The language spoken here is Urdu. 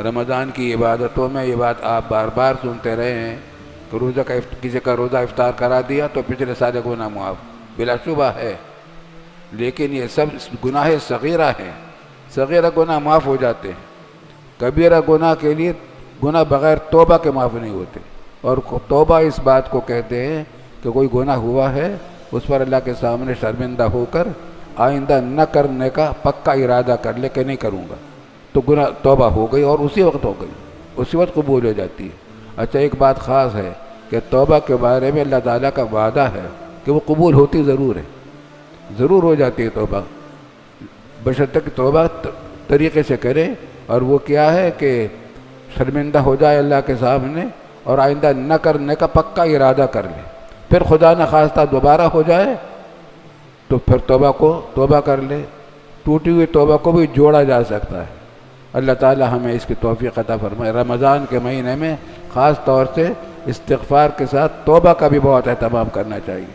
رمضان کی عبادتوں میں یہ بات آپ بار بار سنتے رہے ہیں کہ کسی کا روزہ افطار کرا دیا تو پچھلے سارے گناہ معاف، بلا شبہ ہے، لیکن یہ سب گناہ صغیرہ ہیں، صغیرہ گناہ معاف ہو جاتے ہیں، کبیرہ گناہ کے لیے گناہ بغیر توبہ کے معاف نہیں ہوتے، اور توبہ اس بات کو کہتے ہیں کہ کوئی گناہ ہوا ہے اس پر اللہ کے سامنے شرمندہ ہو کر آئندہ نہ کرنے کا پکا ارادہ کر لے کہ نہیں کروں گا، تو گناہ توبہ ہو گئی اور اسی وقت ہو گئی، اسی وقت قبول ہو جاتی ہے۔ اچھا ایک بات خاص ہے کہ توبہ کے بارے میں اللہ تعالیٰ کا وعدہ ہے کہ وہ قبول ہوتی ضرور ہے، ضرور ہو جاتی ہے توبہ، بشرطیکہ کہ توبہ طریقے سے کرے، اور وہ کیا ہے کہ شرمندہ ہو جائے اللہ کے سامنے اور آئندہ نہ کرنے کا پکا ارادہ کر لے، پھر خدا نخواستہ دوبارہ ہو جائے تو پھر توبہ کر لے، ٹوٹی ہوئی توبہ کو بھی جوڑا جا سکتا ہے۔ اللہ تعالی ہمیں اس کی توفیق عطا فرمائے۔ رمضان کے مہینے میں خاص طور سے استغفار کے ساتھ توبہ کا بھی بہت اہتمام کرنا چاہیے۔